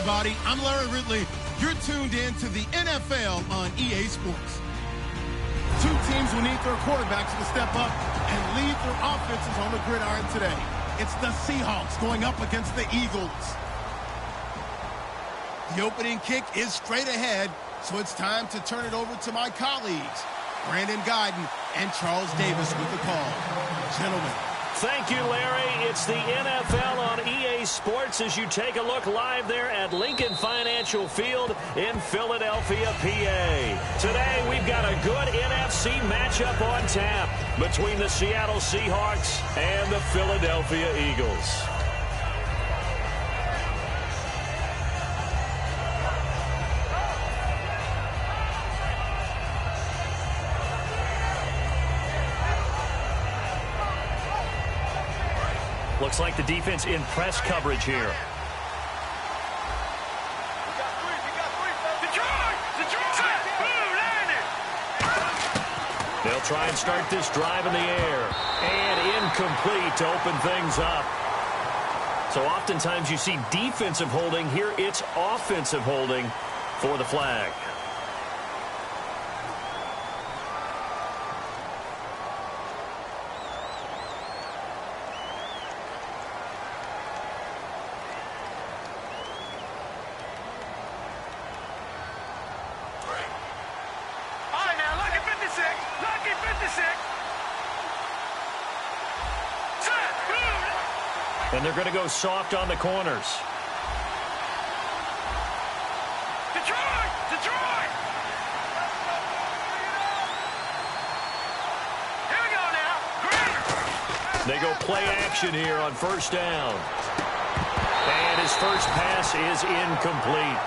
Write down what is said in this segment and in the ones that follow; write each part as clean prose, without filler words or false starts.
everybody. I'm Larry Ridley. You're tuned in to the NFL on EA Sports. Two teams will need their quarterbacks to step up and lead their offenses on the gridiron today. It's the Seahawks going up against the Eagles. The opening kick is straight ahead, so it's time to turn it over to my colleagues, Brandon Guyton and Charles Davis with the call. Gentlemen. Thank you, Larry. It's the NFL on EA Sports as you take a look live there at Lincoln Financial Field in Philadelphia, PA. Today, we've got a good NFC matchup on tap between the Seattle Seahawks and the Philadelphia Eagles. Looks like the defense in press coverage here. They'll try and start this drive in the air. And incomplete to open things up. So oftentimes you see defensive holding. Here it's offensive holding for the flag. And they're going to go soft on the corners. Detroit! Detroit! Here we go now. They go play action here on first down. And his first pass is incomplete.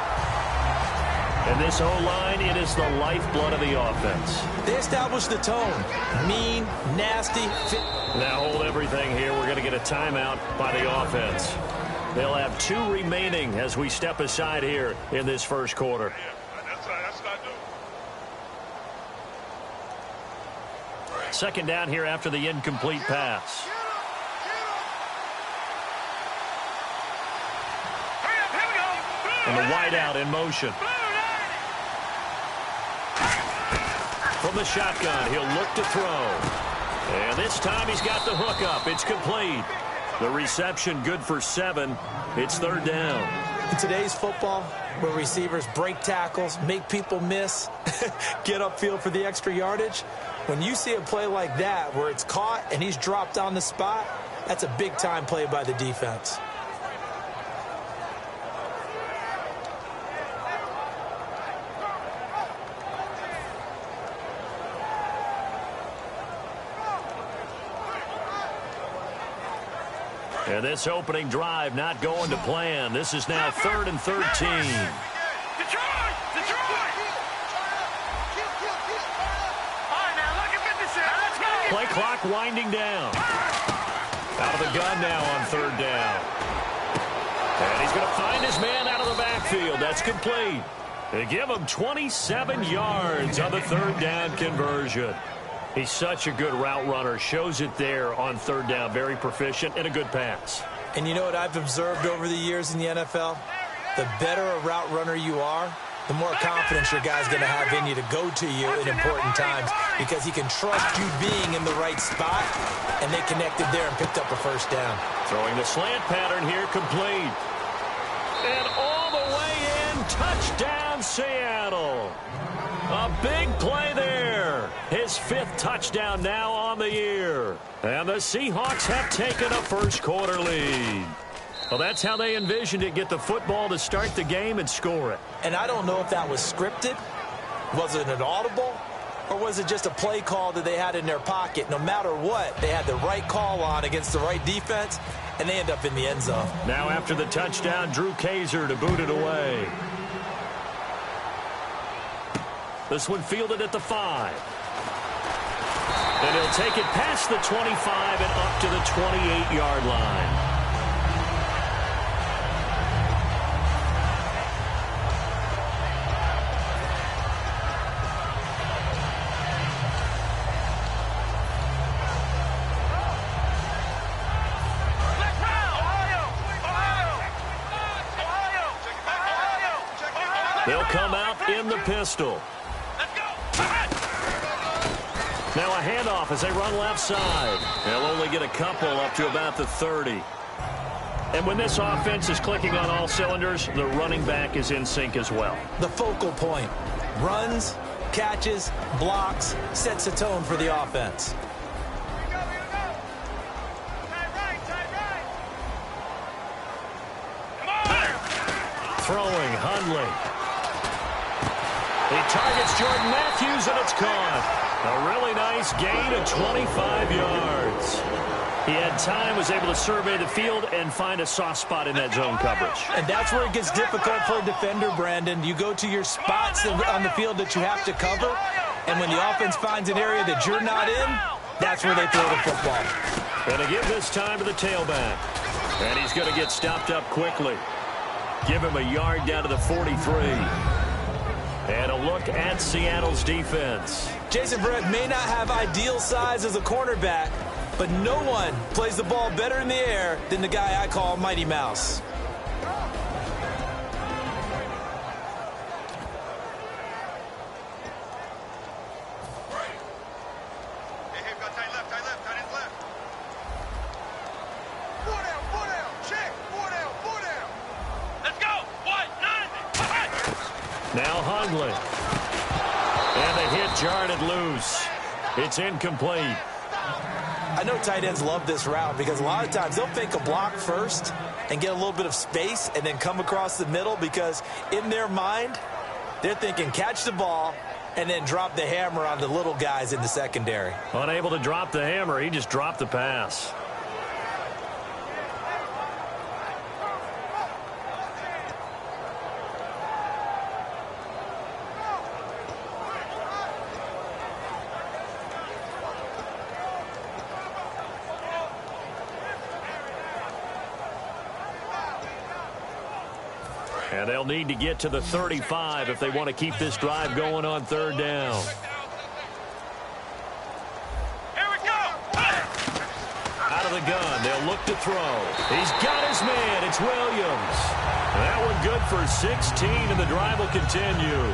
And this O-line, it is the lifeblood of the offense. They establish the tone. Mean, nasty, fit. Now hold everything here. We're going to get a timeout by the offense. They'll have 2 remaining as we step aside here in this first quarter. Second down here after the incomplete pass. And the wideout in motion. From the shotgun, he'll look to throw. And this time he's got the hook up. It's complete. The reception good for 7. It's third down. In today's football, where receivers break tackles, make people miss, get upfield for the extra yardage, when you see a play like that where it's caught and he's dropped on the spot, that's a big-time play by the defense. And this opening drive not going to plan. This is now 3rd and 13. Detroit! Detroit! Play clock winding down. Out of the gun now on 3rd down. And he's going to find his man out of the backfield. That's complete. They give him 27 yards on the 3rd down conversion. He's such a good route runner. Shows it there on 3rd down. Very proficient and a good pass. And you know what I've observed over the years in the NFL? The better a route runner you are, the more confidence your guy's going to have in you to go to you in important times because he can trust you being in the right spot, and they connected there and picked up a first down. Throwing the slant pattern here, complete. And all the way in, touchdown Seattle. A big play there. His 5th touchdown now on the year. And the Seahawks have taken a first quarter lead. Well, that's how they envisioned it. Get the football to start the game and score it. And I don't know if that was scripted. Was it an audible? Or was it just a play call that they had in their pocket? No matter what, they had the right call on against the right defense, and they end up in the end zone. Now after the touchdown, Drew Kaiser to boot it away. This one fielded at the 5. And he'll take it past the 25 and up to the 28-yard line. They'll come out in the pistol. Let's go. Now a handoff as they run left side. They'll only get a couple up to about the 30. And when this offense is clicking on all cylinders, the running back is in sync as well. The focal point. Runs, catches, blocks, sets a tone for the offense. Throwing, Hundley. He targets Jordan Matthews, and it's caught. A really nice gain of 25 yards. He had time, was able to survey the field and find a soft spot in that zone coverage. And that's where it gets difficult for a defender, Brandon. You go to your spots on the field that you have to cover, and when the offense finds an area that you're not in, that's where they throw the football. Going to give this time to the tailback. And he's going to get stopped up quickly. Give him a yard down to the 43. And a look at Seattle's defense. Jason Verrett may not have ideal size as a cornerback, but no one plays the ball better in the air than the guy I call Mighty Mouse. Now Hundley. And the hit jarred it loose. It's incomplete. I know tight ends love this route because a lot of times they'll fake a block first and get a little bit of space and then come across the middle because in their mind, they're thinking catch the ball and then drop the hammer on the little guys in the secondary. Unable to drop the hammer, he just dropped the pass. And they'll need to get to the 35 if they want to keep this drive going on third down. Here we go. Out of the gun, they'll look to throw. He's got his man. It's Williams. That one good for 16, and the drive will continue.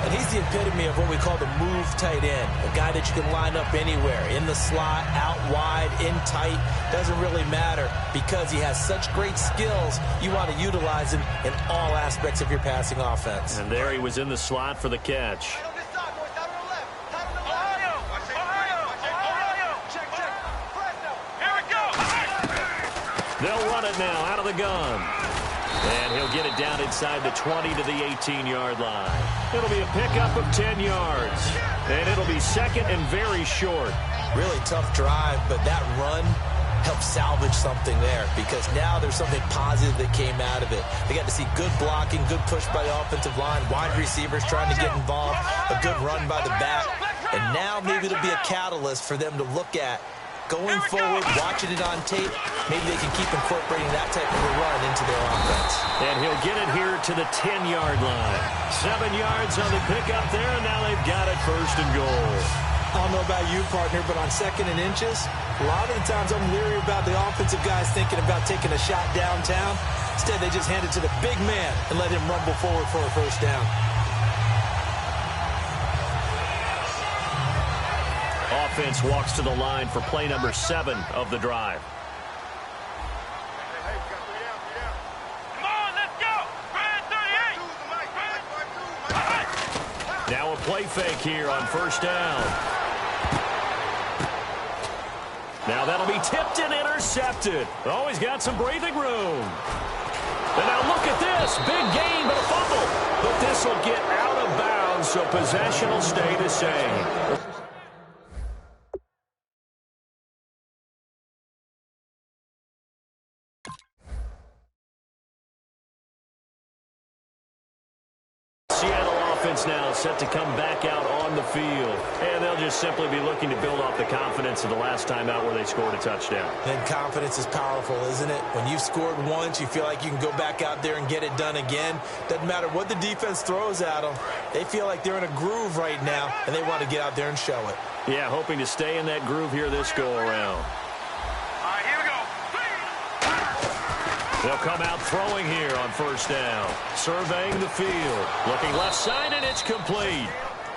And he's the epitome of what we call the move tight end, a guy that you can line up anywhere, in the slot, out wide, in tight, doesn't really matter because he has such great skills. You want to utilize him in all aspects of your passing offense. And there he was in the slot for the catch. Here we go. They'll run it now out of the gun. And he'll get it down inside the 20 to the 18-yard line. It'll be a pickup of 10 yards. And it'll be second and very short. Really tough drive, but that run helped salvage something there because now there's something positive that came out of it. They got to see good blocking, good push by the offensive line, wide receivers trying to get involved, a good run by the back. And now maybe it'll be a catalyst for them to look at going forward, watching it on tape. Maybe they can keep incorporating that type of a run into their offense. And he'll get it here to the 10-yard line. 7 yards on the pickup there, and now they've got it first and goal. I don't know about you, partner, but on second and inches, a lot of the times I'm leery about the offensive guys thinking about taking a shot downtown. Instead, they just hand it to the big man and let him rumble forward for a first down. Offense walks to the line for play number 7 of the drive. Come on, let's go. Brand 38. Now a play fake here on first down. Now that'll be tipped and intercepted. Oh, he's got some breathing room. And now look at this. Big gain, but a fumble. But this will get out of bounds, so possession will stay the same. Seattle offense now set to come back out on the field. And they'll just simply be looking to build off the confidence of the last time out where they scored a touchdown. Then confidence is powerful, isn't it? When you've scored once, you feel like you can go back out there and get it done again. Doesn't matter what the defense throws at them. They feel like they're in a groove right now, and they want to get out there and show it. Yeah, hoping to stay in that groove here this go-around. All right, here we go. They'll come out throwing here on first down. Surveying the field. Looking left side, and it's complete.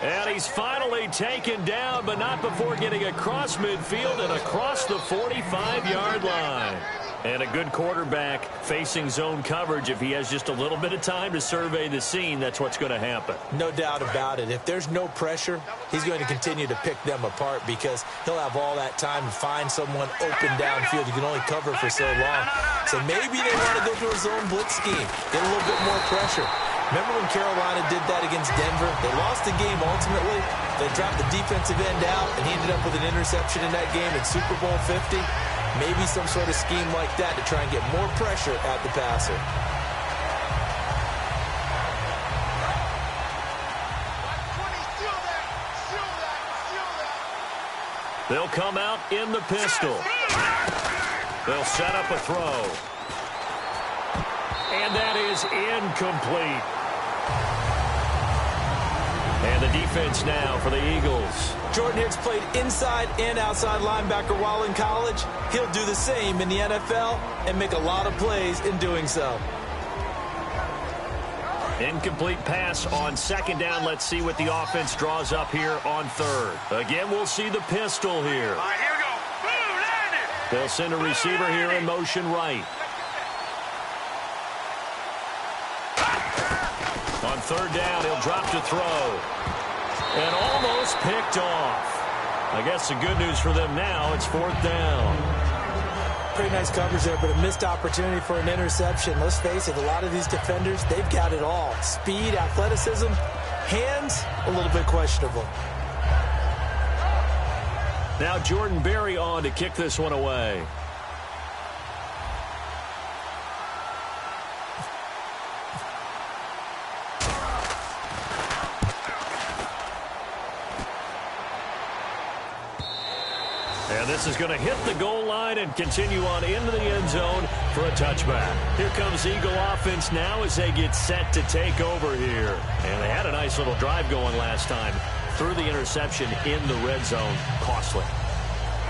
And he's finally taken down, but not before getting across midfield and across the 45-yard line. And a good quarterback facing zone coverage. If he has just a little bit of time to survey the scene, that's what's going to happen. No doubt about it. If there's no pressure, he's going to continue to pick them apart because he'll have all that time to find someone open downfield. You can only cover for so long. So maybe they want to go to a zone blitz scheme, get a little bit more pressure. Remember when Carolina did that against Denver? They lost the game ultimately. They dropped the defensive end out, and he ended up with an interception in that game in Super Bowl 50. Maybe some sort of scheme like that to try and get more pressure at the passer. They'll come out in the pistol. They'll set up a throw. And that is incomplete. And the defense now for the Eagles. Jordan Hicks played inside and outside linebacker while in college. He'll do the same in the NFL and make a lot of plays in doing so. Incomplete pass on second down. Let's see what the offense draws up here on third. Again, we'll see the pistol here. All right, here we go. Boom, landed. They'll send a receiver here in motion right. On third down, he'll drop to throw. And almost picked off. I guess the good news for them now, it's fourth down. Pretty nice coverage there, but a missed opportunity for an interception. Let's face it, a lot of these defenders, they've got it all. Speed, athleticism, hands, a little bit questionable. Now Jordan Berry on to kick this one away. And this is going to hit the goal line and continue on into the end zone for a touchback. Here comes Eagle offense now as they get set to take over here. And they had a nice little drive going last time. Threw the interception in the red zone. Costly.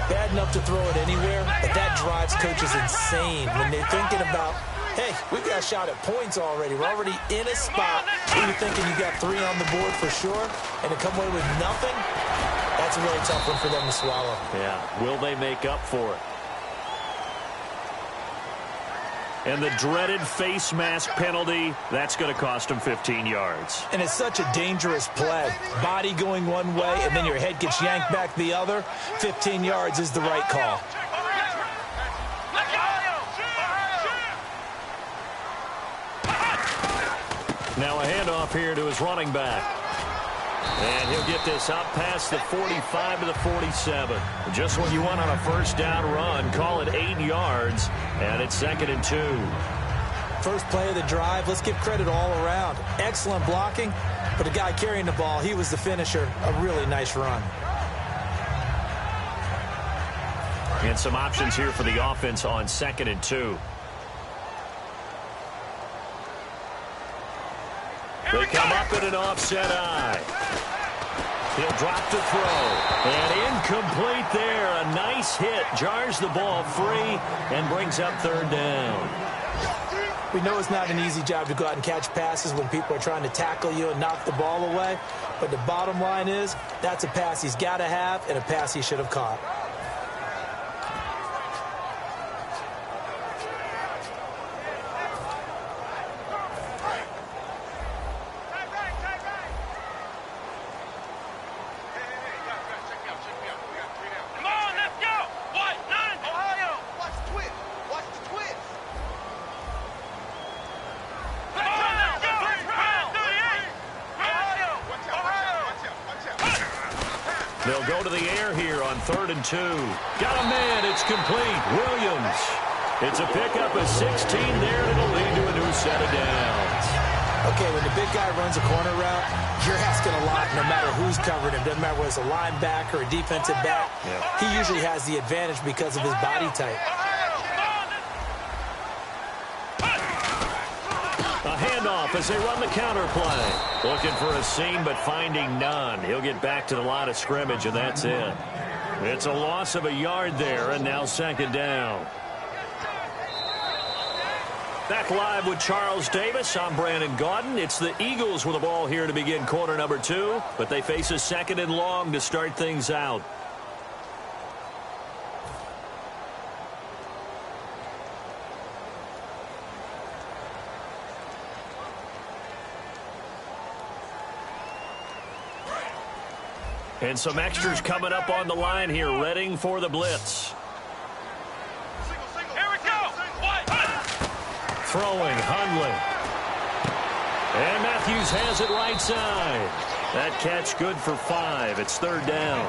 Bad enough to throw it anywhere, but that drives coaches insane when they're thinking about, hey, we've got a shot at points already. We're already in a spot where you're thinking you got 3 on the board for sure, and to come away with nothing, that's a really tough one for them to swallow. Yeah, will they make up for it? And the dreaded face mask penalty, that's going to cost them 15 yards. And it's such a dangerous play. Body going one way, and then your head gets yanked back the other. 15 yards is the right call. Now a handoff here to his running back. And he'll get this out past the 45 to the 47. Just what you want on a first down run. Call it 8 yards, and it's 2nd and 2. First play of the drive, let's give credit all around. Excellent blocking, but the guy carrying the ball, he was the finisher. A really nice run. And some options here for the offense on 2nd and 2. They come up in an offset eye. He'll drop to throw. And incomplete there. A nice hit. Jars the ball free and brings up 3rd down. We know it's not an easy job to go out and catch passes when people are trying to tackle you and knock the ball away. But the bottom line is, that's a pass he's got to have and a pass he should have caught. They'll go to the air here on 3rd and 2. Got a man. It's complete. Williams. It's a pickup of 16 there, and it'll lead to a new set of downs. Okay, when the big guy runs a corner route, you're asking a lot no matter who's covering him. Doesn't matter whether it's a linebacker or a defensive back. Yeah. He usually has the advantage because of his body type. A handoff as they run the counter play. Looking for a seam, but finding none. He'll get back to the line of scrimmage, and that's it. It's a loss of a yard there, and now 2nd down. Back live with Charles Davis. I'm Brandon Gaudin. It's the Eagles with the ball here to begin quarter number 2, but they face a 2nd and long to start things out. And some extras coming up on the line here, readying for the blitz. Here we go. Throwing, Hundley. And Matthews has it right side. That catch good for 5. It's 3rd down.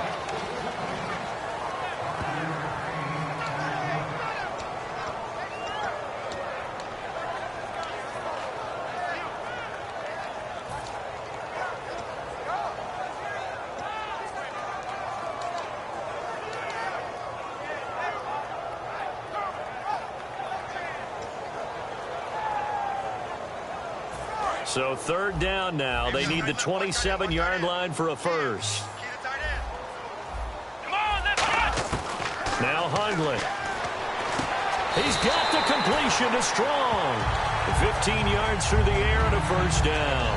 So 3rd down now. They need the 27-yard line for a first. Come on, let's go. Now Hundley. He's got the completion to Strong. 15 yards through the air and a first down.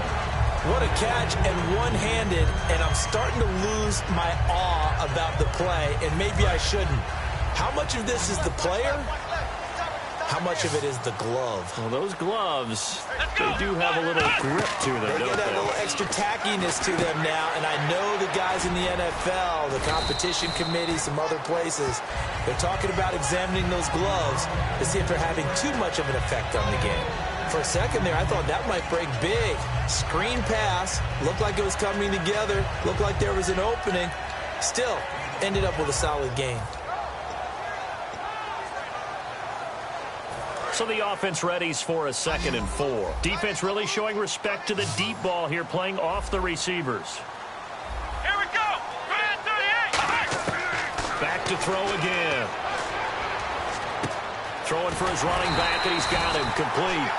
What a catch, and one-handed, and I'm starting to lose my awe about the play, and maybe I shouldn't. How much of this is the player? How much of it is the glove? Well, those gloves, they do have a little grip to them, They don't get that they? little extra tackiness to them now, and I know the guys in the NFL, the competition committee, some other places, they're talking about examining those gloves to see if they're having too much of an effect on the game. For a second there, I thought that might break big. Screen pass, looked like it was coming together, looked like there was an opening. Still, ended up with a solid game. So the offense readies for a 2nd and 4. Defense really showing respect to the deep ball here, playing off the receivers. Here we go. Put in 38. Back to throw again. Throwing for his running back, and he's got him complete.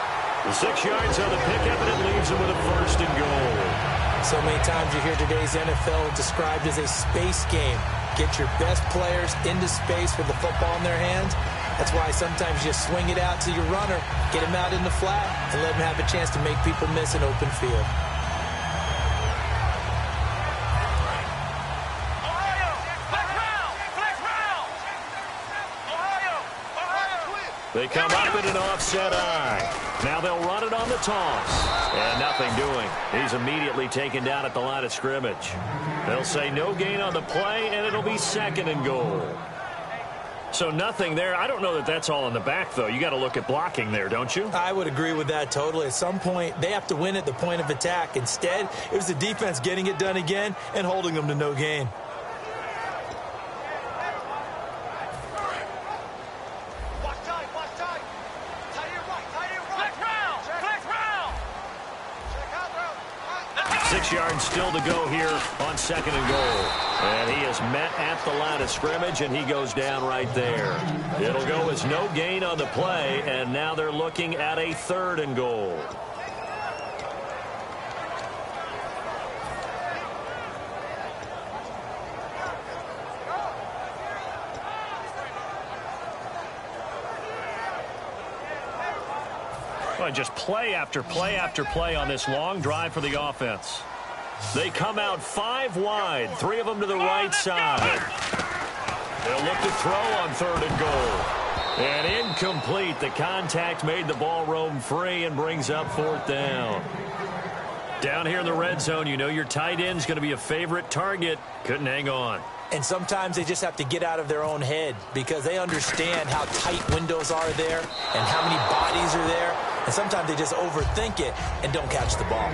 The 6 yards on the pickup, and it leaves him with a 1st and goal. So many times you hear today's NFL described as a space game. Get your best players into space with the football in their hands. That's why sometimes you swing it out to your runner, get him out in the flat, and let him have a chance to make people miss an open field. Ohio, flex round, flex round. Ohio. They come up in an offset eye. Now they'll run it on the toss. And nothing doing. He's immediately taken down at the line of scrimmage. They'll say no gain on the play, and it'll be 2nd and goal. So nothing there. I don't know that that's all in the back, though. You got to look at blocking there, don't you? I would agree with that totally. At some point, they have to win at the point of attack. Instead, it was the defense getting it done again and holding them to no gain. Watch tight, watch tight. Tight your right, tight your right. Flex round, flex round. Check out round. 6 yards still to go here on 2nd and goal. And he is met at the line of scrimmage, and he goes down right there. It'll go as no gain on the play, and now they're looking at a 3rd and goal. Well, just play after play after play on this long drive for the offense. They come out 5 wide, 3 of them to the right side. They'll look to throw on 3rd and goal. And incomplete. The contact made the ball roam free and brings up 4th down. Down here in the red zone, you know your tight end's going to be a favorite target. Couldn't hang on. And sometimes they just have to get out of their own head because they understand how tight windows are there and how many bodies are there. And sometimes they just overthink it and don't catch the ball.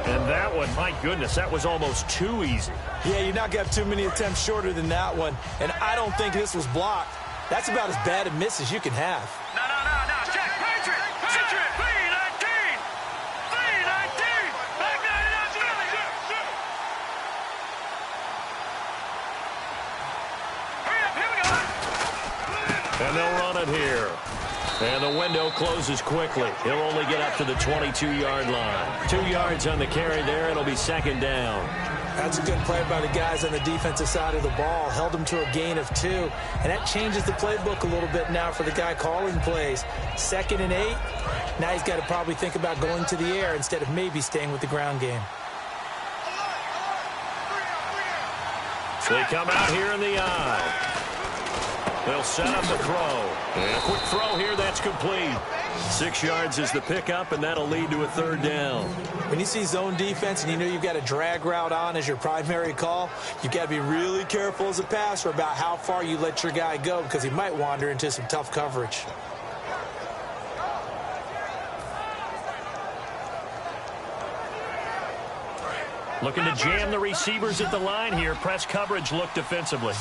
And that one, my goodness, that was almost too easy. Yeah, you're not going to have too many attempts shorter than that one. And I don't think this was blocked. That's about as bad a miss as you can have. No. Check. Patriot. B-19. Back 99. And they'll run it here. And the window closes quickly. He'll only get up to the 22-yard line. 2 yards on the carry there. It'll be 2nd down. That's a good play by the guys on the defensive side of the ball. Held them to a gain of 2. And that changes the playbook a little bit now for the guy calling plays. 2nd and 8. Now he's got to probably think about going to the air instead of maybe staying with the ground game. So they come out here in the eye. They'll set up the throw. And a quick throw here, that's complete. 6 yards is the pickup, and that'll lead to a 3rd down. When you see zone defense and you know you've got a drag route on as your primary call, you've got to be really careful as a passer about how far you let your guy go because he might wander into some tough coverage. Looking to jam the receivers at the line here. Press coverage look defensively.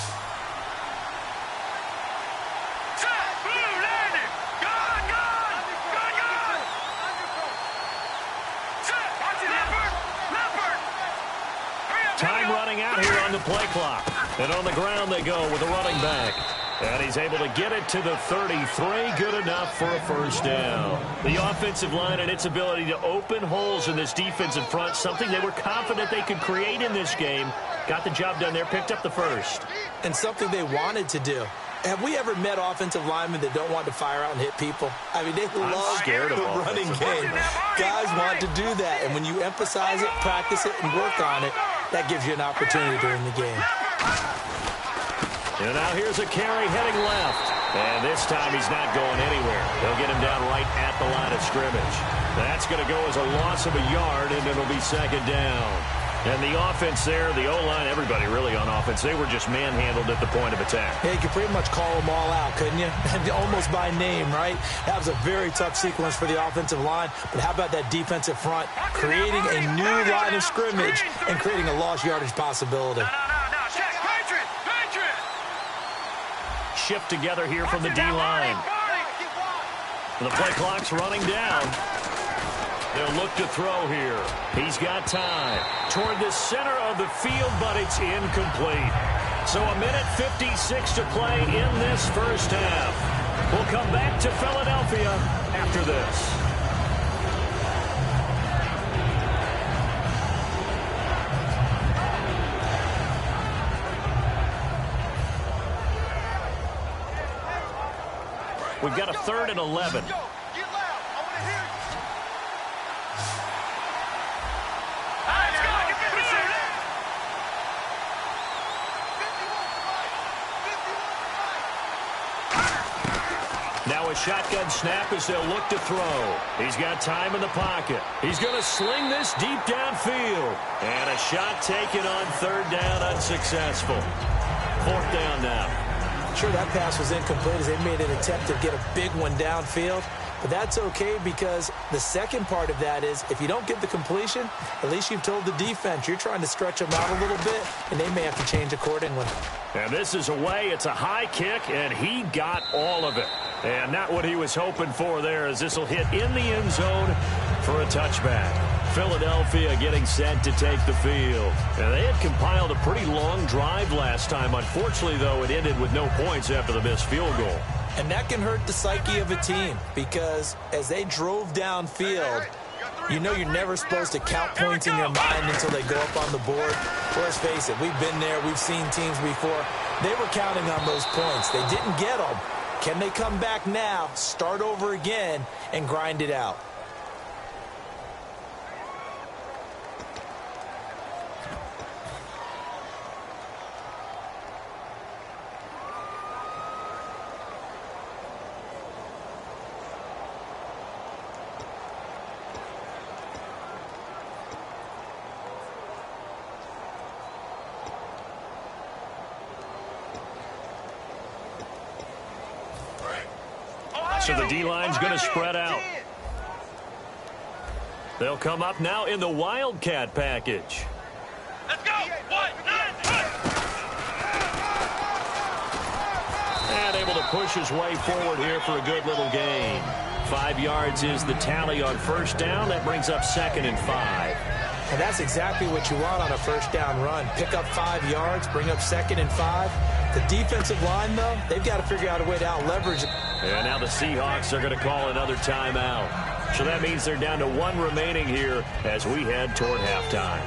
Time running out here on the play clock. And on the ground they go with a running back. And he's able to get it to the 33. Good enough for a 1st down. The offensive line and its ability to open holes in this defensive front, something they were confident they could create in this game. Got the job done there, picked up the 1st. And something they wanted to do. Have we ever met offensive linemen that don't want to fire out and hit people? I mean, they love the running game. Guys want to do that. And when you emphasize it, practice it, and work on it, that gives you an opportunity during the game. And now here's a carry heading left. And this time he's not going anywhere. They'll get him down right at the line of scrimmage. That's going to go as a loss of a yard, and it'll be 2nd down. And the offense there, the O-line, everybody really on offense, they were just manhandled at the point of attack. Yeah, you could pretty much call them all out, couldn't you? Almost by name, right? That was a very tough sequence for the offensive line. But how about that defensive front creating a new line of scrimmage and creating a lost yardage possibility? Shift together here from the D-line. The play clock's running down. They'll look to throw here. He's got time. Toward the center of the field, but it's incomplete. So a minute 56 to play in this 1st half. We'll come back to Philadelphia after this. We've got a 3rd and 11. Now a shotgun snap as they'll look to throw. He's got time in the pocket. He's going to sling this deep downfield. And a shot taken on 3rd down, unsuccessful. 4th down now. Sure, that pass was incomplete as they made an attempt to get a big one downfield. But that's okay because the second part of that is if you don't get the completion, at least you've told the defense you're trying to stretch them out a little bit, and they may have to change accordingly. And this is away. It's a high kick, and he got all of it. And not what he was hoping for there as this will hit in the end zone for a touchback. Philadelphia getting set to take the field. And they had compiled a pretty long drive last time. Unfortunately, though, it ended with no points after the missed field goal. And that can hurt the psyche of a team because as they drove downfield, you know you're never supposed to count points in your mind until they go up on the board. Let's face it, we've been there. We've seen teams before. They were counting on those points. They didn't get them. Can they come back now, start over again, and grind it out? So the D-line's going to spread out. They'll come up now in the Wildcat package. Let's go! 1, 9, And able to push his way forward here for a good little gain. 5 yards is the tally on 1st down. That brings up 2nd and 5. And that's exactly what you want on a 1st down run. Pick up 5 yards, bring up 2nd and 5. The defensive line, though, they've got to figure out a way to out-leverage it. And now the Seahawks are going to call another timeout. So that means they're down to 1 remaining here as we head toward halftime.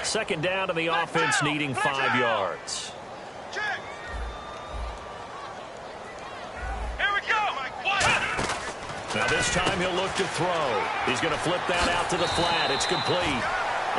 Second down to the offense, needing 5 yards. Check. Here we go. Now this time he'll look to throw. He's going to flip that out to the flat. It's complete.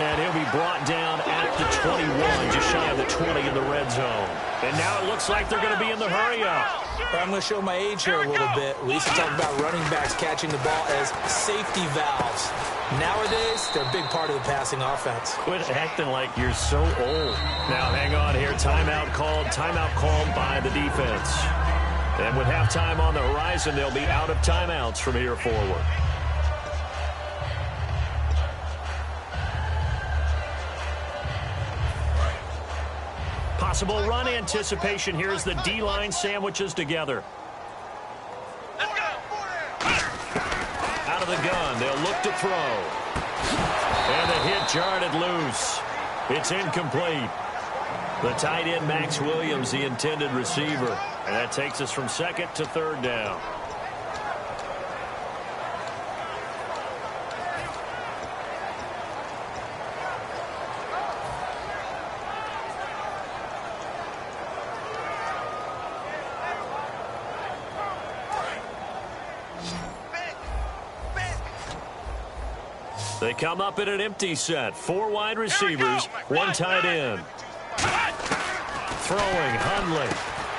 And he'll be brought down at the 21, just shy of the 20 in the red zone. And now it looks like they're going to be in the hurry-up. I'm going to show my age here a little bit. We used to talk about running backs catching the ball as safety valves. Nowadays, they're a big part of the passing offense. Quit acting like you're so old. Now hang on here. Timeout called by the defense. And with halftime on the horizon, they'll be out of timeouts from here forward. Possible run anticipation. Here's the D-line sandwiches together. Let's go. Out of the gun, they'll look to throw. And the hit jarred it loose. It's incomplete. The tight end, Max Williams, the intended receiver. And that takes us from second to third down. They come up in an empty set. 4 wide receivers, 1 tight end. Throwing, Hundley.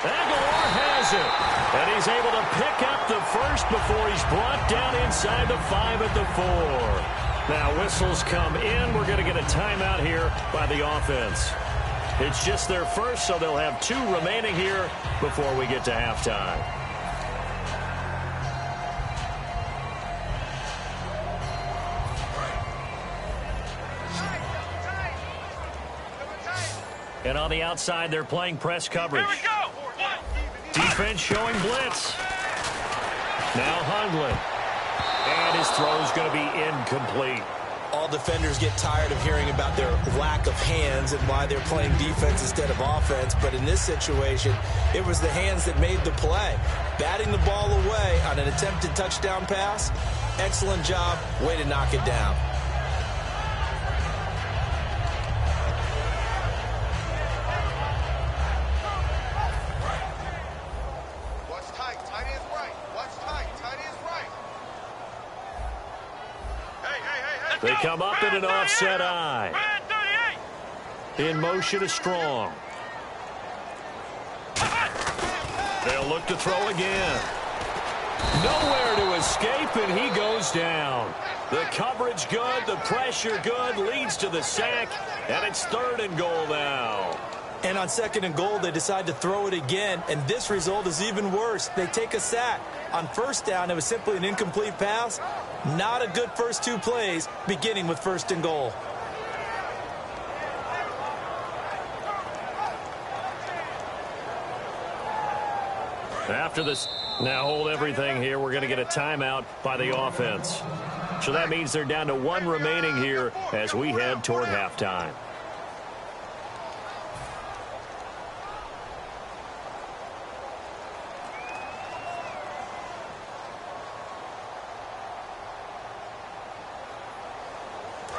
Aguilar has it. And he's able to pick up the first before he's brought down inside the 5 at the 4. Now whistles come in. We're going to get a timeout here by the offense. It's just their first, so they'll have 2 remaining here before we get to halftime. And on the outside, they're playing press coverage. Here we go. Defense showing blitz. Now Hundley. And his throw is going to be incomplete. All defenders get tired of hearing about their lack of hands and why they're playing defense instead of offense. But in this situation, it was the hands that made the play. Batting the ball away on an attempted touchdown pass. Excellent job. Way to knock it down. They come up in an offset eye. In motion is Strong. They'll look to throw again. Nowhere to escape, and he goes down. The coverage good, the pressure good, leads to the sack, and it's 3rd and goal now. And on 2nd and goal, they decide to throw it again, and this result is even worse. They take a sack. On 1st down, it was simply an incomplete pass. Not a good first 2 plays, beginning with 1st and goal. After this, now hold everything here. We're going to get a timeout by the offense. So that means they're down to 1 remaining here as we head toward halftime.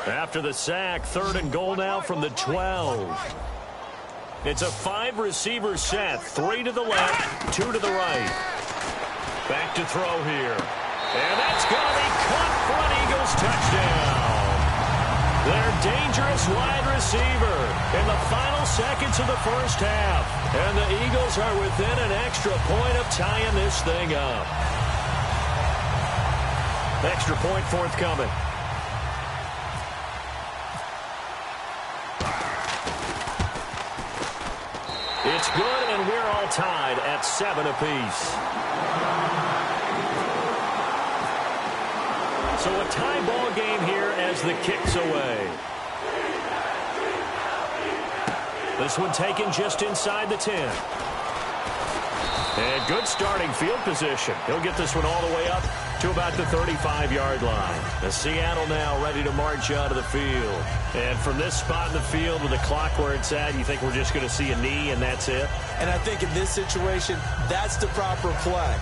After the sack, 3rd and goal now from the 12. It's a 5-receiver set. 3 to the left, 2 to the right. Back to throw here. And that's going to be caught front. Eagles touchdown. Their dangerous wide receiver in the final seconds of the first half. And the Eagles are within an extra point of tying this thing up. Extra point forthcoming. It's good, and we're all tied at 7 apiece. So a tie ball game here as the kick's away. This one taken just inside the 10. And good starting field position. He'll get this one all the way up to about the 35-yard line. The Seattle now ready to march out of the field. And from this spot in the field with the clock where it's at, you think we're just going to see a knee and that's it? And I think in this situation, that's the proper play.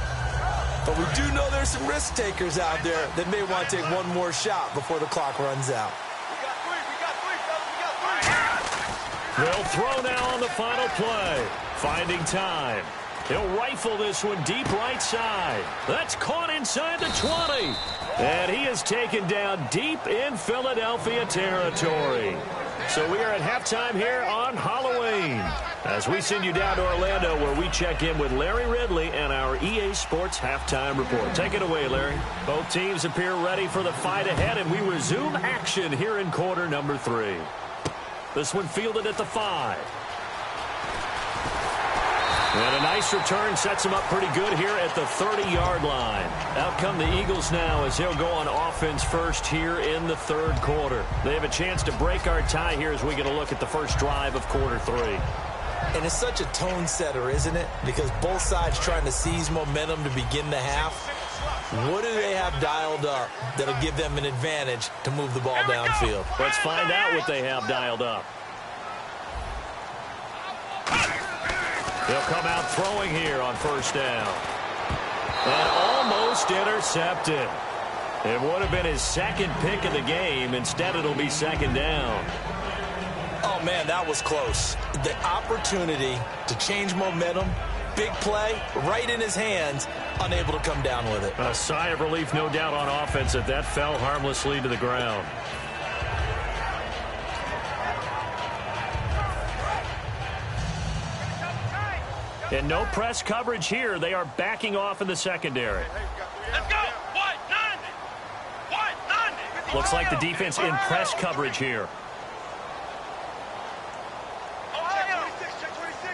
But we do know there's some risk takers out there that may want to take one more shot before the clock runs out. We got 3, fellas. We got 3. They'll throw now on the final play. Finding time. He'll rifle this one deep right side. That's caught inside the 20. And he is taken down deep in Philadelphia territory. So we are at halftime here on Halloween, as we send you down to Orlando, where we check in with Larry Ridley and our EA Sports Halftime Report. Take it away, Larry. Both teams appear ready for the fight ahead, and we resume action here in quarter number 3. This one fielded at the 5. And a nice return sets him up pretty good here at the 30-yard line. Out come the Eagles now as he'll go on offense first here in the third quarter. They have a chance to break our tie here as we get a look at the first drive of quarter 3. And it's such a tone setter, isn't it? Because both sides trying to seize momentum to begin the half. What do they have dialed up that'll give them an advantage to move the ball downfield? Let's find out what they have dialed up. They'll come out throwing here on first down. And almost intercepted. It would have been his second pick of the game. Instead, it'll be second down. Oh, man, that was close. The opportunity to change momentum, big play, right in his hands, unable to come down with it. A sigh of relief, no doubt, on offense that fell harmlessly to the ground. And no press coverage here. They are backing off in the secondary. Let's go. What? 90. What? 90. Looks like the defense in press coverage here. Ohio. Check 26.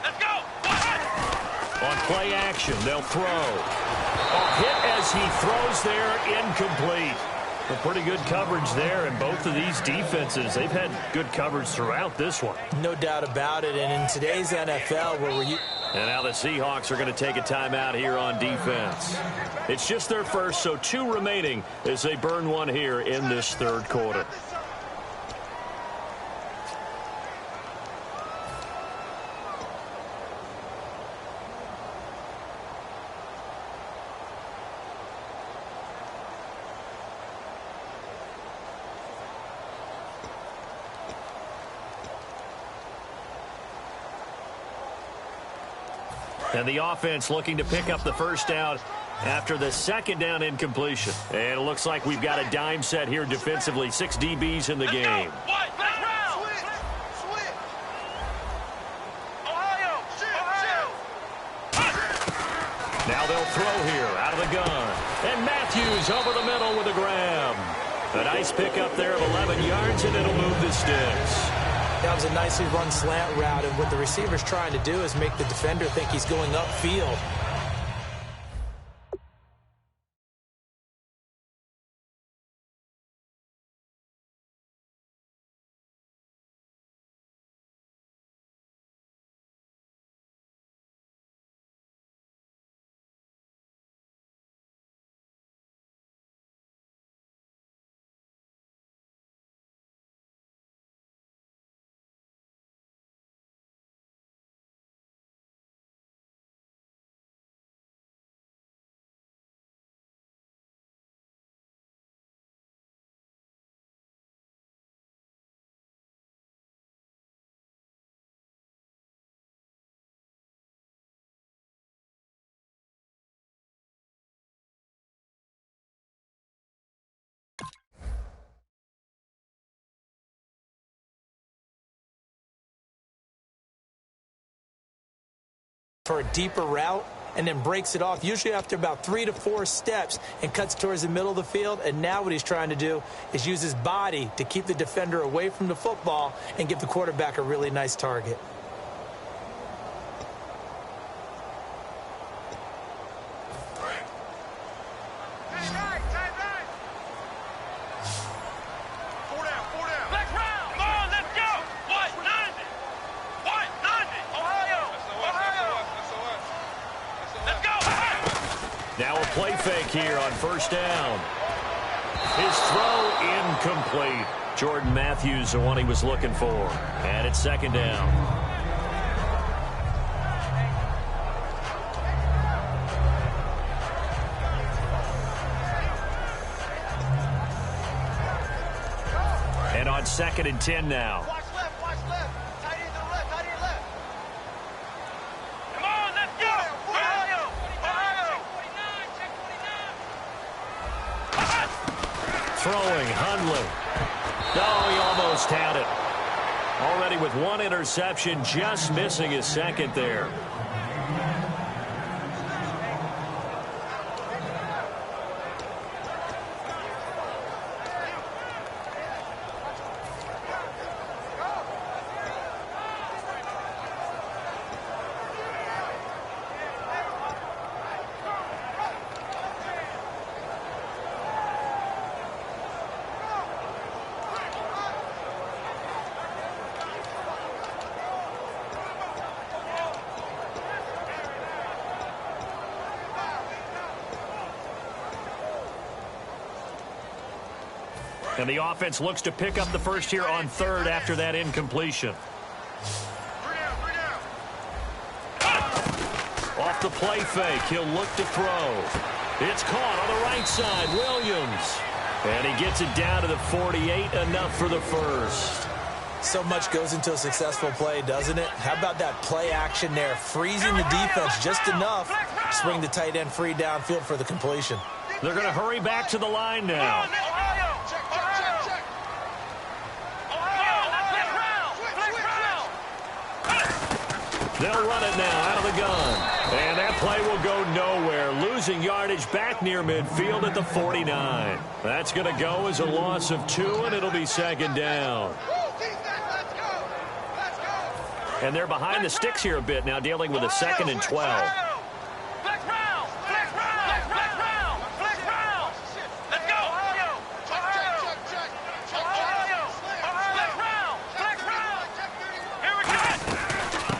Let's go. What? On play action, they'll throw. A hit as he throws there, incomplete. A pretty good coverage there, and both of these defenses, they've had good coverage throughout this one. No doubt about it, and in today's NFL, where we're... And now the Seahawks are going to take a timeout here on defense. It's just their first, so 2 remaining as they burn one here in this third quarter. And the offense looking to pick up the first down after the second down incompletion. And it looks like we've got a dime set here defensively. 6 DBs in the game. Now they'll throw here out of the gun. And Matthews over the middle with a grab. A nice pickup there of 11 yards, and it'll move the sticks. That was a nicely run slant route, and what the receiver's trying to do is make the defender think he's going upfield. For a deeper route and then breaks it off, usually after about 3 to 4 steps, and cuts towards the middle of the field. And now what he's trying to do is use his body to keep the defender away from the football and give the quarterback a really nice target. Now a play fake here on first down. His throw incomplete. Jordan Matthews, the one he was looking for. And it's second down. And on 2nd and 10 now. Watch left, watch left. throwing, Hundley. Oh, he almost had it. Already with one interception, just missing his second there. And the offense looks to pick up the first here on third after that incompletion. Off the play fake, he'll look to throw. It's caught on the right side, Williams. And he gets it down to the 48, enough for the first. So much goes into a successful play, doesn't it? How about that play action there, freezing the defense just enough to swing the tight end free downfield for the completion. They're going to hurry back to the line now. They'll run it now out of the gun. And that play will go nowhere. Losing yardage back near midfield at the 49. That's going to go as a loss of 2, and it'll be second down. And they're behind the sticks here a bit now, dealing with a 2nd and 12.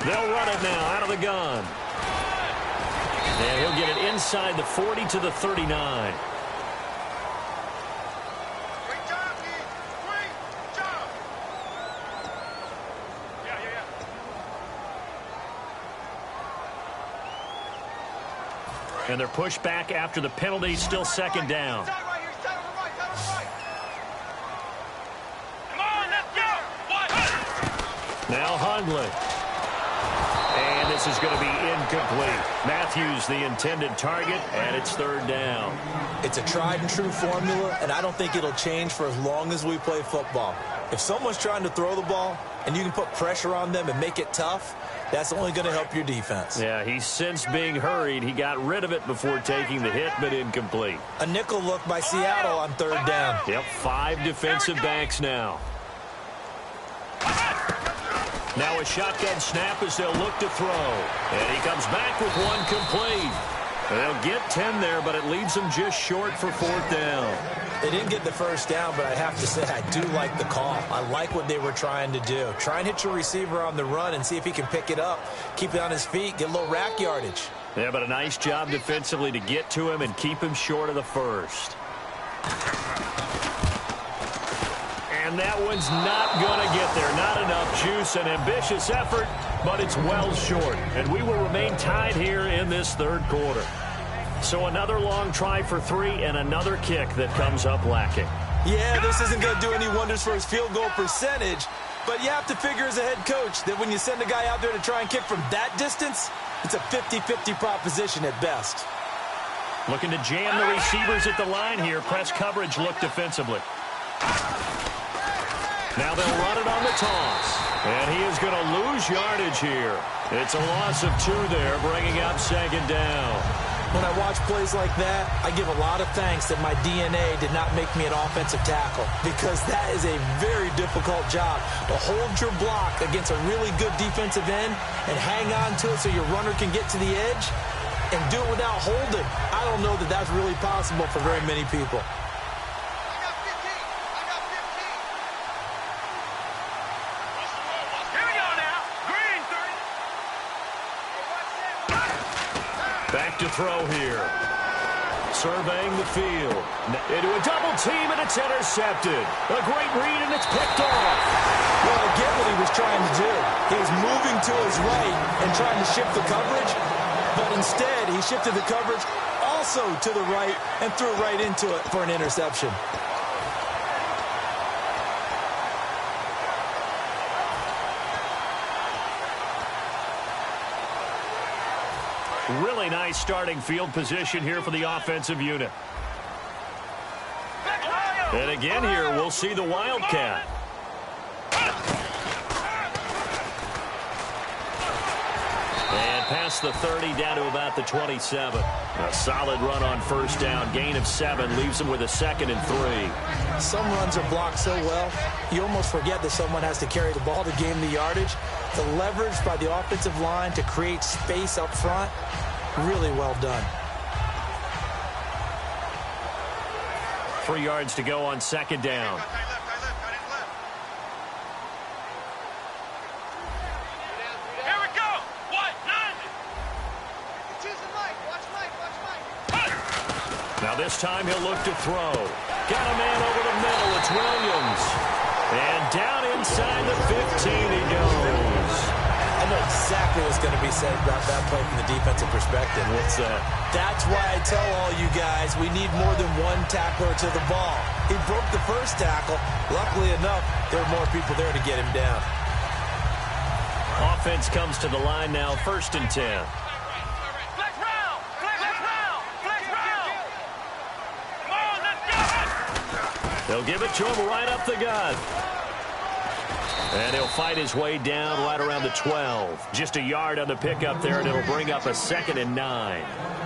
They'll run it now out of the gun. And he'll get it inside the 40 to the 39. Great job, Keith. Great job. And they're pushed back after the penalty, still second down. Come on, let's go. Now Hundley. And this is going to be incomplete. Matthews the intended target, and it's third down. It's a tried and true formula, and I don't think it'll change for as long as we play football. If someone's trying to throw the ball and you can put pressure on them and make it tough, that's only going to help your defense. Yeah, he's since being hurried. He got rid of it before taking the hit, but incomplete. A nickel look by Seattle on third down. Yep, 5 defensive backs now. Now a shotgun snap as they'll look to throw. And he comes back with one complete. They'll get 10 there, but it leaves them just short for 4th down. They didn't get the first down, but I have to say I do like the call. I like what they were trying to do. Try and hit your receiver on the run and see if he can pick it up. Keep it on his feet, get a little rack yardage. Yeah, but a nice job defensively to get to him and keep him short of the first. And that one's not going to get there. Not enough juice. An ambitious effort, but it's well short. And we will remain tied here in this third quarter. So another long try for 3 and another kick that comes up lacking. Yeah, this isn't going to do any wonders for his field goal percentage, but you have to figure as a head coach that when you send a guy out there to try and kick from that distance, it's a 50-50 proposition at best. Looking to jam the receivers at the line here. Press coverage look defensively. Now they'll run it on the toss. And he is going to lose yardage here. It's a loss of 2 there, bringing up second down. When I watch plays like that, I give a lot of thanks that my DNA did not make me an offensive tackle, because that is a very difficult job to hold your block against a really good defensive end and hang on to it so your runner can get to the edge and do it without holding. I don't know that that's really possible for very many people. Back to throw here. Surveying the field. Into a double team, and it's intercepted. A great read, and it's picked off. Well, I get what he was trying to do. He was moving to his right and trying to shift the coverage, but instead he shifted the coverage also to the right and threw right into it for an interception. Really nice starting field position here for the offensive unit. And again here, we'll see the Wildcat. And past the 30, down to about the 27. A solid run on first down. Gain of 7 leaves him with a 2nd and 3. Some runs are blocked so well, you almost forget that someone has to carry the ball to gain the yardage. The leverage by the offensive line to create space up front, really well done. 3 yards to go on 2nd down. Now this time he'll look to throw. Got a man over the middle. It's Williams. And down inside the 15 he goes. I know exactly what's going to be said about that play from the defensive perspective. What's that? That's why I tell all you guys we need more than one tackler to the ball. He broke the first tackle. Luckily enough, there were more people there to get him down. Offense comes to the line now, 1st and 10. They'll give it to him right up the gut. And he'll fight his way down right around the 12. Just a yard on the pickup there, and it'll bring up a 2nd and 9.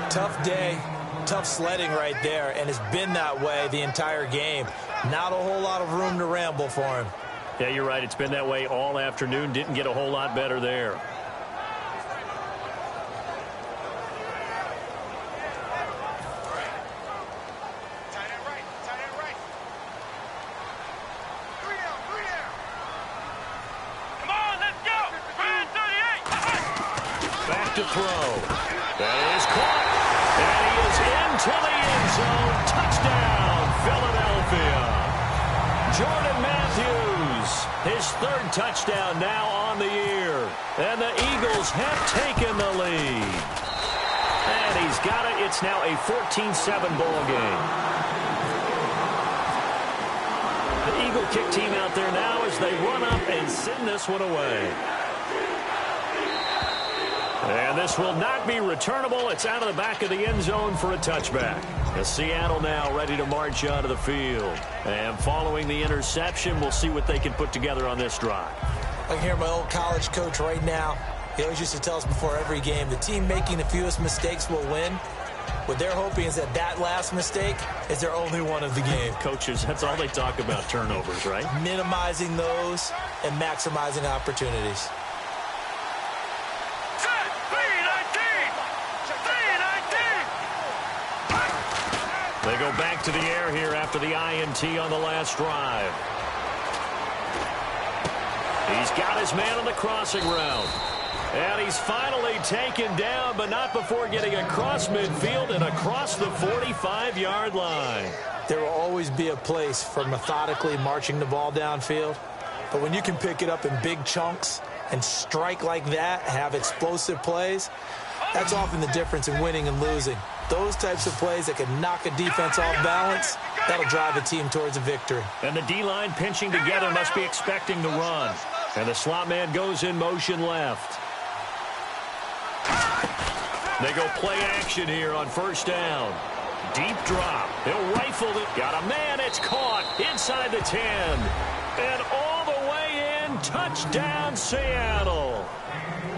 Tough day, tough sledding right there, and it's been that way the entire game. Not a whole lot of room to ramble for him. Yeah, you're right. It's been that way all afternoon. Didn't get a whole lot better there. To throw. That is caught. And he is into the end zone. Touchdown, Philadelphia. Jordan Matthews, his 3rd touchdown now on the year. And the Eagles have taken the lead. And he's got it. It's now a 14-7 ball game. The Eagle kick team out there now as they run up and send this one away. And this will not be returnable. It's out of the back of the end zone for a touchback. The Seattle now ready to march onto the field. And following the interception, we'll see what they can put together on this drive. I can hear my old college coach right now. He always used to tell us before every game, the team making the fewest mistakes will win. What they're hoping is that that last mistake is their only one of the game. Coaches, that's all they talk about, turnovers, right? Minimizing those and maximizing opportunities. They go back to the air here after the INT on the last drive. He's got his man on the crossing route. And he's finally taken down, but not before getting across midfield and across the 45-yard line. There will always be a place for methodically marching the ball downfield. But when you can pick it up in big chunks and strike like that, have explosive plays, that's often the difference in winning and losing. Those types of plays that can knock a defense off balance, that'll drive a team towards a victory. And the D-line pinching together must be expecting the run. And the slot man goes in motion left. They go play action here on 1st down. Deep drop. He'll rifle it. Got a man. It's caught inside the 10. And all the way in. Touchdown, Seattle.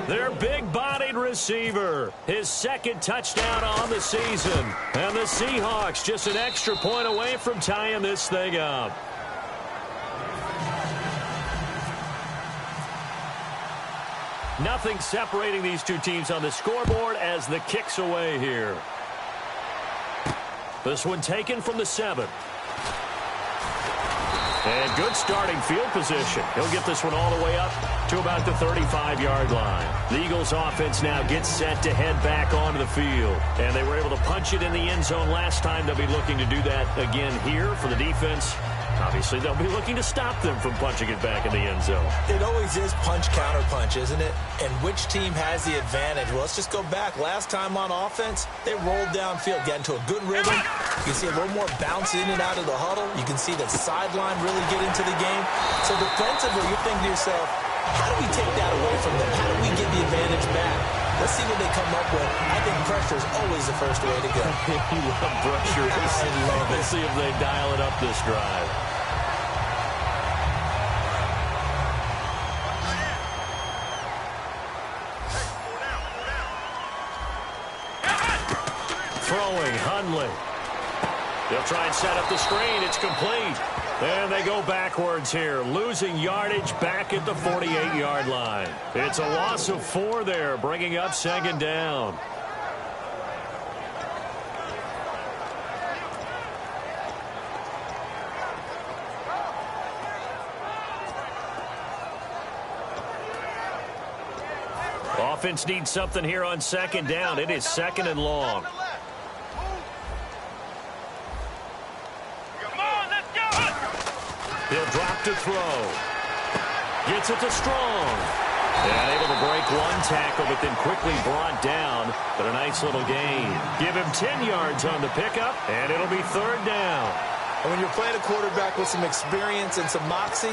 Their big-bodied receiver, his 2nd touchdown on the season. And the Seahawks just an extra point away from tying this thing up. Nothing separating these two teams on the scoreboard as the kick's away here. This one taken from the 7. And good starting field position. He'll get this one all the way up to about the 35-yard line. The Eagles offense now gets set to head back onto the field. And they were able to punch it in the end zone last time. They'll be looking to do that again here for the defense. Obviously, they'll be looking to stop them from punching it back in the end zone. It always is punch-counter-punch, isn't it? And which team has the advantage? Well, let's just go back. Last time on offense, they rolled downfield, got into a good rhythm. You can see a little more bounce in and out of the huddle. You can see the sideline really get into the game. So defensively, you're thinking to yourself, how do we take that away from them? How do we get the advantage back? Let's see what they come up with. I think pressure is always the first way to go. You love pressure. I love it. Let's see if they dial it up this drive. Throwing, Hundley. They'll try and set up the screen. It's complete. And they go backwards here, losing yardage back at the 48-yard line. It's a loss of 4 there, bringing up second down. Offense needs something here on second down. It is second and long. He'll drop to throw. Gets it to Strong. And able to break one tackle, but then quickly brought down. But a nice little gain. Give him 10 yards on the pickup, and it'll be third down. And when you're playing a quarterback with some experience and some moxie,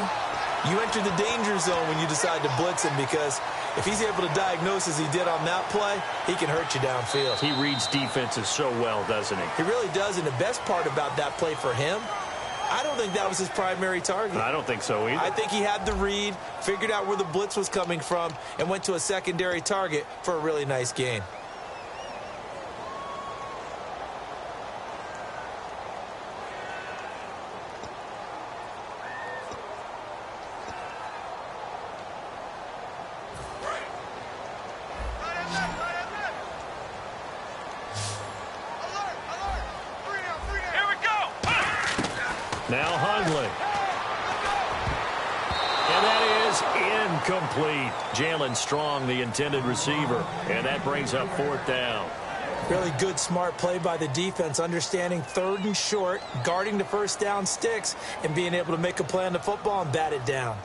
you enter the danger zone when you decide to blitz him, because if he's able to diagnose as he did on that play, he can hurt you downfield. He reads defenses so well, doesn't he? He really does, and the best part about that play for him, I don't think that was his primary target. I don't think so either. I think he had the read, figured out where the blitz was coming from, and went to a secondary target for a really nice gain. Now Hundley. And that is incomplete. Jalen Strong, the intended receiver. And that brings up fourth down. Really good, smart play by the defense, understanding third and short, guarding the first down sticks, and being able to make a play on the football and bat it down.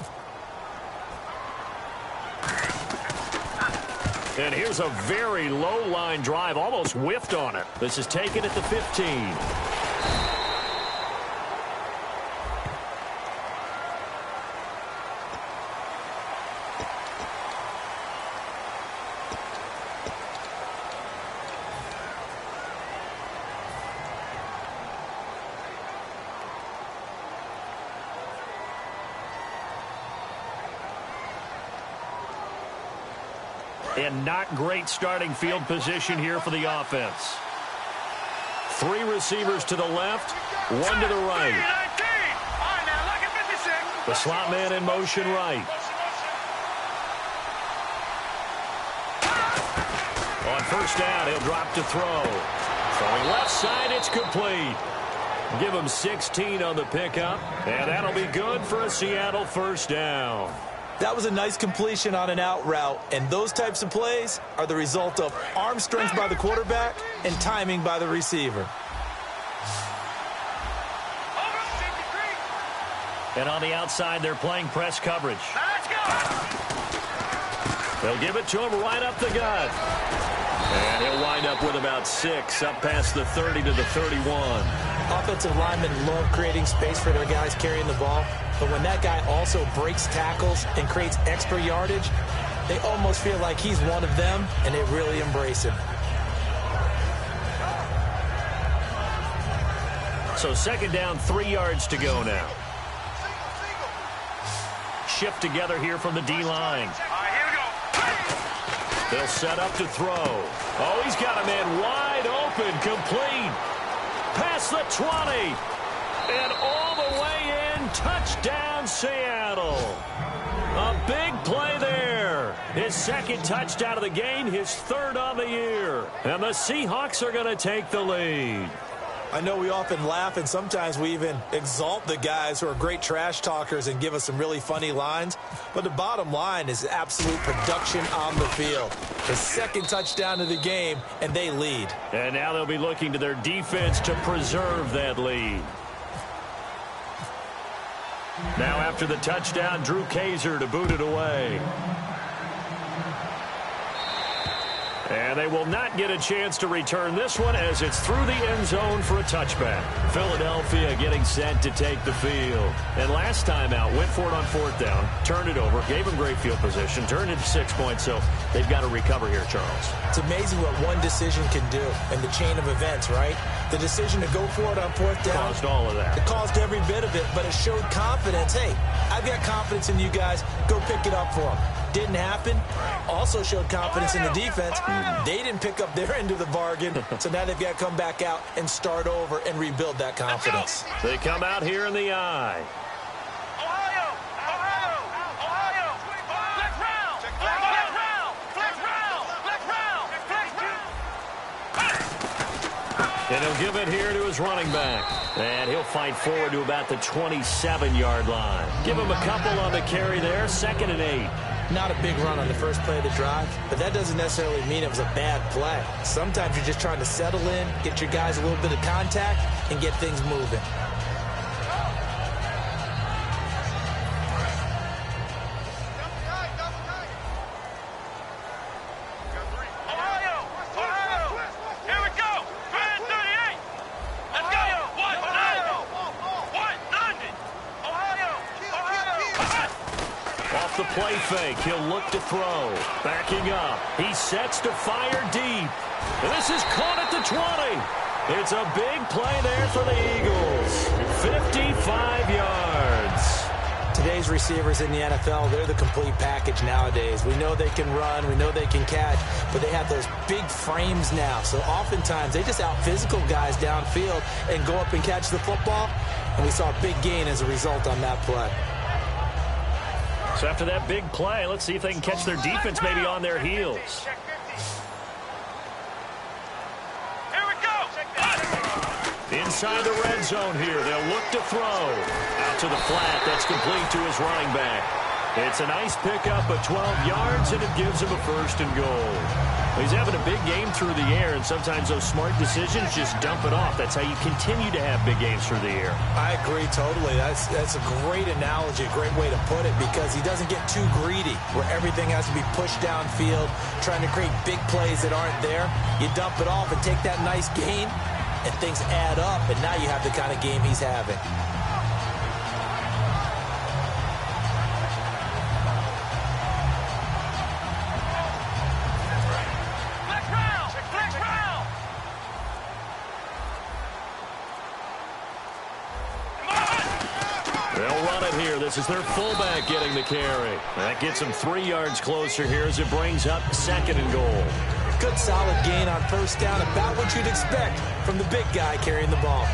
And here's a very low-line drive, almost whiffed on it. This is taken at the 15. And not great starting field position here for the offense. 3 receivers to the left, 1 to the right. The slot man in motion right. On first down, he'll drop to throw. Throwing left side, it's complete. Give him 16 on the pickup, and that'll be good for a Seattle first down. That was a nice completion on an out route, and those types of plays are the result of arm strength by the quarterback and timing by the receiver. And on the outside, they're playing press coverage. They'll give it to him right up the gut. And he'll wind up with about 6, up past the 30 to the 31. Offensive linemen love creating space for their guys carrying the ball, but when that guy also breaks tackles and creates extra yardage, they almost feel like he's one of them, and they really embrace him. So second down, 3 yards to go now. Shift together here from the D-line. They'll set up to throw. Oh, he's got a man wide open, complete. Past the 20. And all the way in, touchdown Seattle. A big play there. His second touchdown of the game, his third on the year. And the Seahawks are going to take the lead. I know we often laugh, and sometimes we even exalt the guys who are great trash talkers and give us some really funny lines. But the bottom line is absolute production on the field. His second touchdown of the game, and they lead. And now they'll be looking to their defense to preserve that lead. Now after the touchdown, Drew Kaiser to boot it away. And And they will not get a chance to return this one as it's through the end zone for a touchback. Philadelphia getting set to take the field. And last time out, went for it on fourth down, turned it over, gave them great field position, turned it to 6 points, so they've got to recover here, Charles. It's amazing what one decision can do in the chain of events, right? The decision to go for it on fourth down caused all of that. It caused every bit of it, but it showed confidence. Hey, I've got confidence in you guys. Go pick it up for them. Didn't happen. Also showed confidence in the defense. They didn't pick up their end of the bargain, so now they've got to come back out and start over and rebuild that confidence. They come out here in the eye. And he'll give it here to his running back. And he'll fight forward to about the 27-yard line. Give him a couple on the carry there, 2nd and 8. Not a big run on the first play of the drive, but that doesn't necessarily mean it was a bad play. Sometimes you're just trying to settle in, get your guys a little bit of contact, and get things moving. The play fake. He'll look to throw. Backing up. He sets to fire deep. And this is caught at the 20. It's a big play there for the Eagles. 55 yards. Today's receivers in the NFL, they're the complete package nowadays. We know they can run. We know they can catch. But they have those big frames now. So oftentimes they just out-physical guys downfield and go up and catch the football. And we saw a big gain as a result on that play. So after that big play, let's see if they can catch their defense maybe on their heels. Here we go. Inside the red zone here, they'll look to throw. Out to the flat, that's complete to his running back. It's a nice pickup of 12 yards, and it gives him a 1st and goal. He's having a big game through the air, and sometimes those smart decisions just dump it off. That's how you continue to have big games through the air. I agree totally. That's a great analogy, a great way to put it, because he doesn't get too greedy where everything has to be pushed downfield, trying to create big plays that aren't there. You dump it off and take that nice gain, and things add up, and now you have the kind of game he's having. This is their fullback getting the carry. That gets them 3 yards closer here as it brings up 2nd and goal. Good solid gain on first down, about what you'd expect from the big guy carrying the ball.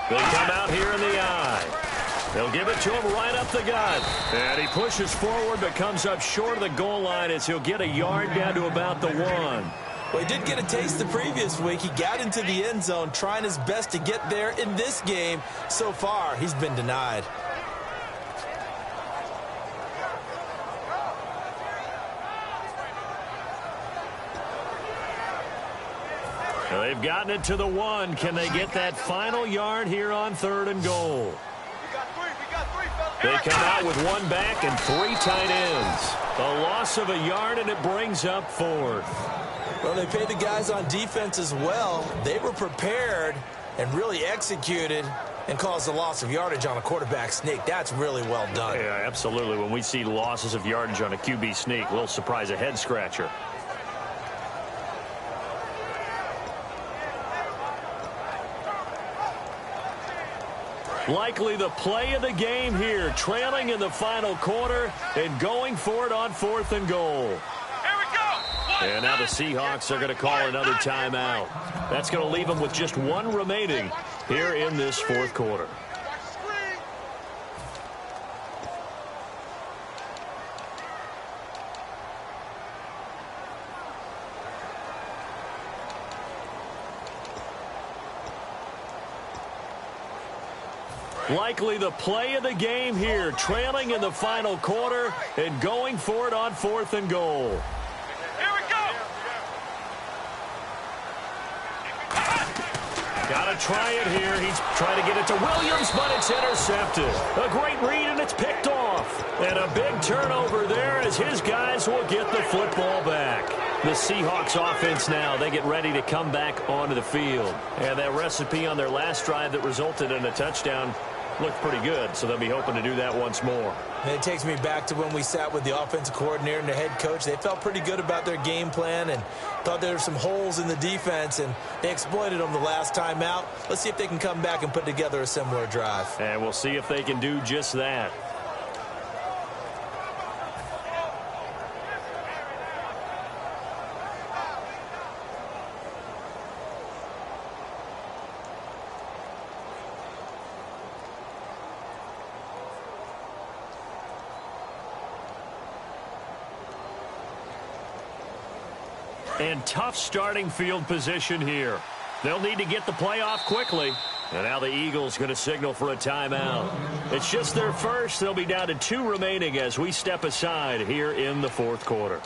They come out here in the eye. They'll give it to him right up the gut. And he pushes forward but comes up short of the goal line as he'll get a yard down to about the 1. Well, he did get a taste the previous week. He got into the end zone trying his best to get there in this game. So far, he's been denied. They've gotten it to the 1. Can they get that final yard here on 3rd and goal? They come out with 1 back and 3 tight ends. A loss of a yard, and it brings up 4th. Well, they paid the guys on defense as well. They were prepared and really executed and caused a loss of yardage on a quarterback sneak. That's really well done. Yeah, absolutely. When we see losses of yardage on a QB sneak, a little surprise, a head-scratcher. Likely the play of the game here, trailing in the final quarter and going for it on 4th and goal. Here we go. And now the Seahawks are going to call another timeout. That's going to leave them with just 1 remaining here in this 4th quarter. Likely the play of the game here, trailing in the final quarter and going for it on 4th and goal. Here we go. Got to try it here. He's trying to get it to Williams, but it's intercepted. A great read, and it's picked off. And a big turnover there as his guys will get the football back. The Seahawks offense now, they get ready to come back onto the field. And that recipe on their last drive that resulted in a touchdown looked pretty good, so they'll be hoping to do that once more. And it takes me back to when we sat with the offensive coordinator and the head coach. They felt pretty good about their game plan and thought there were some holes in the defense, and they exploited them the last time out. Let's see if they can come back and put together a similar drive. And we'll see if they can do just that. And tough starting field position here. They'll need to get the play off quickly. And now the Eagles going to signal for a timeout. It's just their first. They'll be down to 2 remaining as we step aside here in the fourth quarter.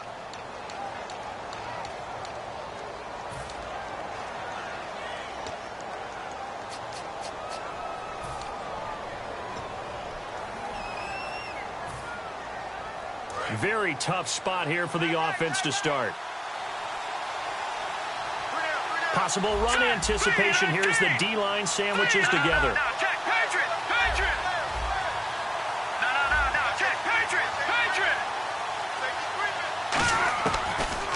Very tough spot here for the offense to start. Possible run anticipation here as the D-line sandwiches together.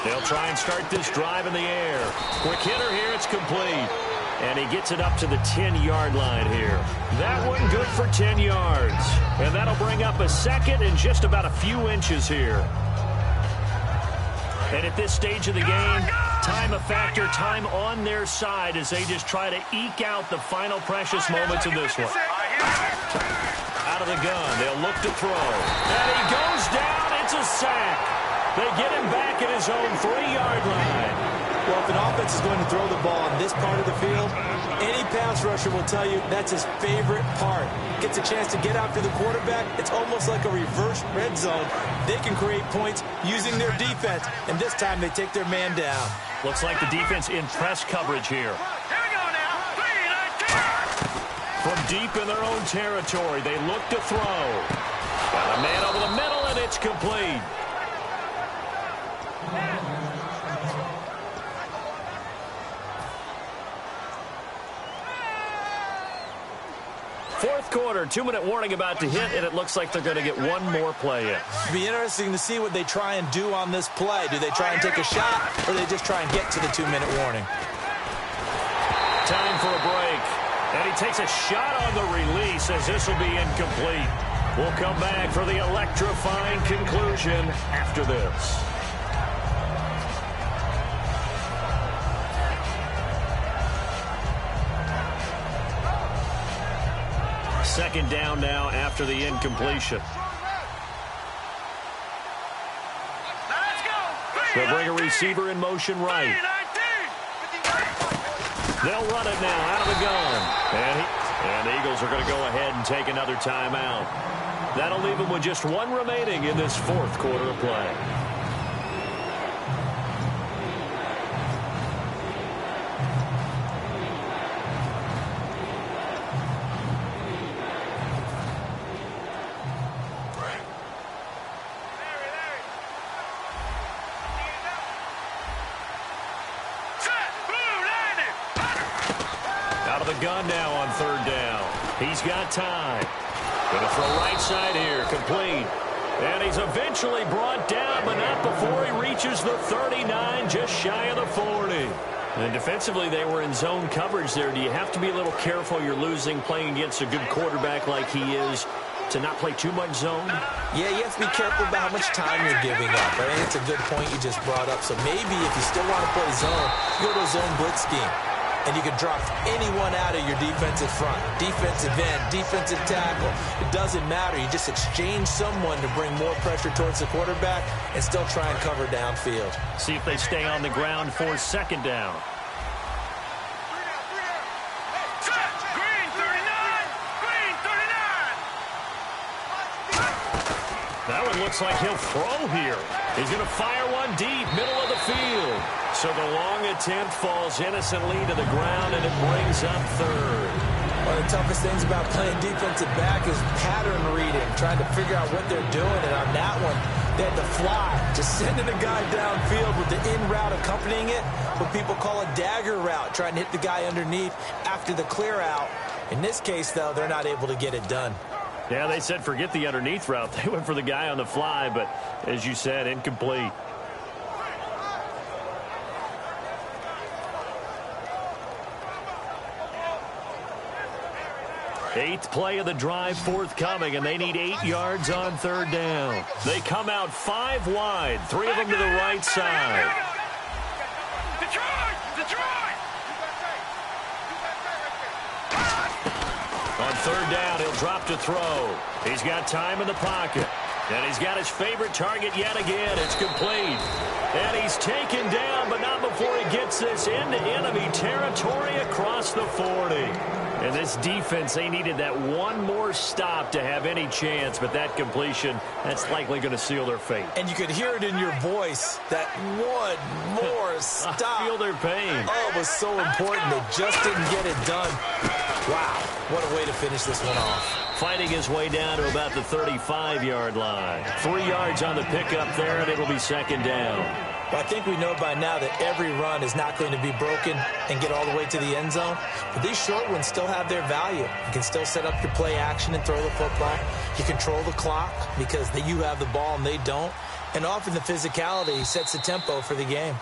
They'll try and start this drive in the air. Quick hitter here, it's complete. And he gets it up to the 10-yard line here. That one good for 10 yards. And that'll bring up a second and just about a few inches here. And at this stage of the game, time a factor, time on their side as they just try to eke out the final precious moments of this one. Out of the gun, they'll look to throw. And he goes down, it's a sack. They get him back at his own 3-yard line. Well, if an offense is going to throw the ball on this part of the field, any pass rusher will tell you that's his favorite part. Gets a chance to get after the quarterback. It's almost like a reverse red zone. They can create points using their defense, and this time they take their man down. Looks like the defense in press coverage here. From deep in their own territory, they look to throw. Got a man over the middle, and it's complete. Fourth quarter, 2-minute warning about to hit, and it looks like they're going to get one more play in. It'll be interesting to see what they try and do on this play. Do they try and take a shot, or do they just try and get to the 2-minute warning? Time for a break. And he takes a shot on the release as this will be incomplete. We'll come back for the electrifying conclusion after this. Second down now after the incompletion. They'll bring a receiver in motion right. They'll run it now out of the gun. And the Eagles are going to go ahead and take another timeout. That'll leave them with just one remaining in this fourth quarter of play. Gun now on third down. He's got time. Going to throw right side here. Complete. And he's eventually brought down, but not before he reaches the 39, just shy of the 40. And defensively, they were in zone coverage there. Do you have to be a little careful you're losing playing against a good quarterback like he is to not play too much zone? Yeah, you have to be careful about how much time you're giving up. I think it's a good point you just brought up. So maybe if you still want to play zone, you go to a zone blitz scheme. And you can drop anyone out of your defensive front. Defensive end, defensive tackle. It doesn't matter. You just exchange someone to bring more pressure towards the quarterback and still try and cover downfield. See if they stay on the ground for second down. That one looks like he'll throw here. He's going to fire one deep, middle of the field. So the long attempt falls innocently to the ground, and it brings up third. One of the toughest things about playing defensive back is pattern reading, trying to figure out what they're doing. And on that one, they had to fly, just sending a guy downfield with the in route accompanying it, what people call a dagger route, trying to hit the guy underneath after the clear out. In this case, though, they're not able to get it done. Yeah, they said forget the underneath route. They went for the guy on the fly, but as you said, incomplete. Eighth play of the drive forthcoming, and they need 8 yards on third down. They come out 5 wide, 3 of them to the right side. On third down, he'll drop to throw. He's got time in the pocket. And he's got his favorite target yet again. It's complete. And he's taken down, but not before he gets this into enemy territory across the 40. And this defense, they needed that one more stop to have any chance, but that completion, that's likely going to seal their fate. And you could hear it in your voice, that one more stop. I feel their pain. Oh, it was so important. They just didn't get it done. Wow, what a way to finish this one off. Fighting his way down to about the 35-yard line. 3 yards on the pickup there, and it'll be second down. Well, I think we know by now that every run is not going to be broken and get all the way to the end zone. But these short ones still have their value. You can still set up your play action and throw the football. You control the clock because you have the ball and they don't. And often the physicality sets the tempo for the game.